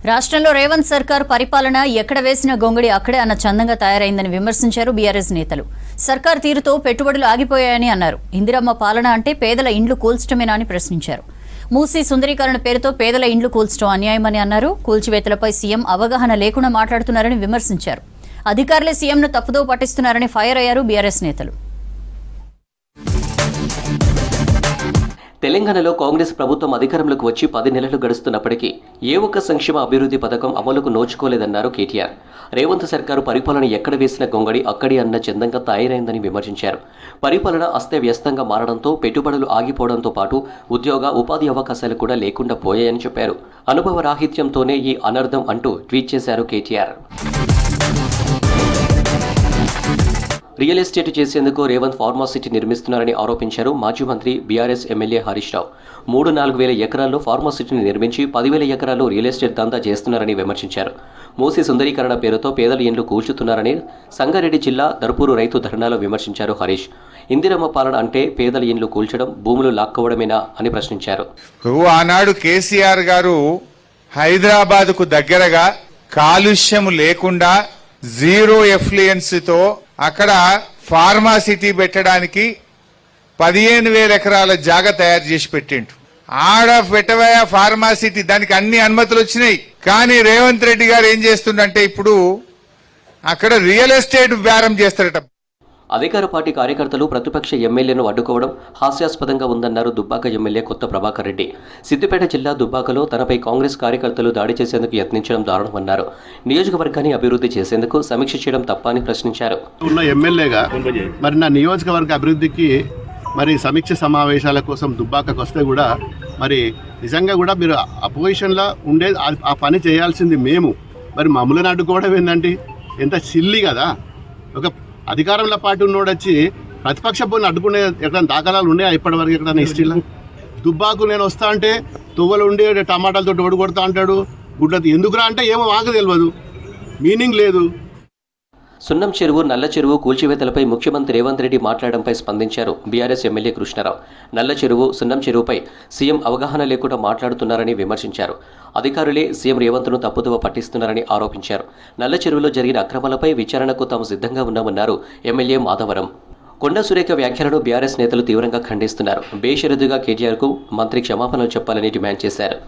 రాష్ట్రంలో రేవంత్ సర్కార్ పరిపాలన ఎక్కడ వేసిన గొంగడి అక్కడే అన్న చందంగా తయారైందని విమర్శించారు బీఆర్ఎస్ నేతలు. సర్కార్ తీరుతో పెట్టుబడులు ఆగిపోయాయని అన్నారు. ఇందిరమ్మ పాలన అంటే పేదల ఇండ్లు కూల్చడమేనా అని ప్రశ్నించారు. మూసీ సుందరీకరణ పేరుతో పేదల ఇండ్లు కూల్చడం అన్యాయమని అన్నారు. కూల్చివేతలపై సీఎం అవగాహన లేకుండా మాట్లాడుతున్నారని విమర్శించారు. అధికారులే సీఎంను తప్పుదో పట్టిస్తున్నారని ఫైర్ అయ్యారు బీఆర్ఎస్ నేతలు. తెలంగాణలో కాంగ్రెస్ ప్రభుత్వం అధికారంలోకి వచ్చి 10 నెలలు గడుస్తున్నప్పటికీ ఏ ఒక్క సంక్షేమ అభివృద్ధి పథకం అమలుకు నోచుకోలేదన్నారు కేటీఆర్. రేవంత్ సర్కారు పరిపాలన ఎక్కడ వేసిన గొంగడి అక్కడి అన్న చందంగా తయారైందని విమర్శించారు. పరిపాలన అస్తవ్యస్తంగా మారడంతో పెట్టుబడులు ఆగిపోవడంతో పాటు ఉపాధి అవకాశాలు కూడా లేకుండా పోయాయని చెప్పారు. అనుభవ రాహిత్యంతోనే ఈ అనర్థం అంటూ ట్వీట్ చేశారు కేటీఆర్. రియల్ ఎస్టేట్ చేసేందుకు రేవంత్ ఫార్మాసిటీ నిర్మిస్తున్నారని ఆరోపించారు మాజీ మంత్రి బీఆర్ఎస్ ఎమ్మెల్యే హరీష్ రావు. 3-4 వేల ఎకరాల్లో ఫార్మాసిటీని నిర్మించి 10,000 ఎకరాల్లో రియల్ ఎస్టేట్ దందా చేస్తున్నారని విమర్శించారు. మూసీ సుందరీకరణ పేరుతో పేదల ఇండ్లు కూల్చుతున్నారని సంగారెడ్డి జిల్లా దర్పూరు రైతు ధర్నాలో విమర్శించారు హరీష్. ఇందిరమ్మ పాలన అంటే పేదల ఇండ్లు కూల్చడం, భూములు లాక్కోవడమేనా అని ప్రశ్నించారు. ఆనాడు కేసీఆర్ గారు హైదరాబాద్కు దగ్గరగా కాలుష్యం లేకుండా జీరో ఎఫ్లుయెన్స్తో అక్కడ ఫార్మాసిటీ పెట్టడానికి 15,000 ఎకరాల జాగా తయారు చేసి పెట్టిండు. ఆడ పెట్టవయ ఫార్మాసిటీ, దానికి అన్ని అనుమతులు వచ్చినాయి. కానీ రేవంత్ రెడ్డి గారు ఏం చేస్తుండంటే ఇప్పుడు అక్కడ రియల్ ఎస్టేట్ బేరం చేస్తారట. అధికార పార్టీ కార్యకర్తలు ప్రతిపక్ష ఎమ్మెల్యేను అడ్డుకోవడం హాస్యాస్పదంగా ఉందన్నారు దుబ్బాక ఎమ్మెల్యే కొత్త ప్రభాకర్ రెడ్డి. సిద్దిపేట జిల్లా దుబ్బాకలో తనపై కాంగ్రెస్ కార్యకర్తలు దాడి చేసేందుకు యత్నించడం దారుణమన్నారు. నియోజకవర్గాన్ని అభివృద్ధి చేసేందుకు సమీక్ష చేయడం తప్ప అని ప్రశ్నించారు. ఉన్న ఎమ్మెల్యేగా మరి నా నియోజకవర్గ అభివృద్ధికి మరి సమీక్ష సమావేశాల కోసం దుబ్బాకకు వస్తే కూడా మరి నిజంగా కూడా మీరు అపోజిషన్లో ఉండే ఆ పని చేయాల్సింది మేము, మరి మమ్మల్ని అడ్డుకోవడం ఏంటంటే ఎంత సిల్లి కదా. ఒక అధికారంలో పార్టీ ఉన్నోడు వచ్చి ప్రతిపక్ష పోని అడ్డుకునే ఎక్కడైనా దాఖలాలు ఉన్నాయా ఇప్పటివరకు ఎక్కడైనా హిస్టరీలో? దుబ్బాకు నేను వస్తా అంటే తువ్వలు ఉండి టమాటాలతో ఓడి కొడతా అంటాడు. గుడ్లతో ఎందుకురా అంటే ఏమో మాకు తెలియదు, మీనింగ్ లేదు. సున్నం చెరువు, నల్ల చెరువు కూల్చివేతలపై ముఖ్యమంత్రి రేవంత్ రెడ్డి మాట్లాడడంపై స్పందించారు బీఆర్ఎస్ ఎమ్మెల్యే కృష్ణారావు. నల్ల చెరువు, సున్నం చెరువుపై సీఎం అవగాహన లేకుండా మాట్లాడుతున్నారని విమర్శించారు. అధికారులే సీఎం రేవంత్ను తప్పుదోవ పట్టిస్తున్నారని ఆరోపించారు. నల్ల చెరువులో జరిగిన అక్రమాలపై విచారణకు తాము సిద్ధంగా ఉన్నామన్నారు ఎమ్మెల్యే మాధవరం. కొండా సురేఖ వ్యాఖ్యలను బీఆర్ఎస్ నేతలు తీవ్రంగా ఖండిస్తున్నారు. బేషరతుగా కేటీఆర్కు మంత్రి క్షమాపణలు చెప్పాలని డిమాండ్ చేశారు.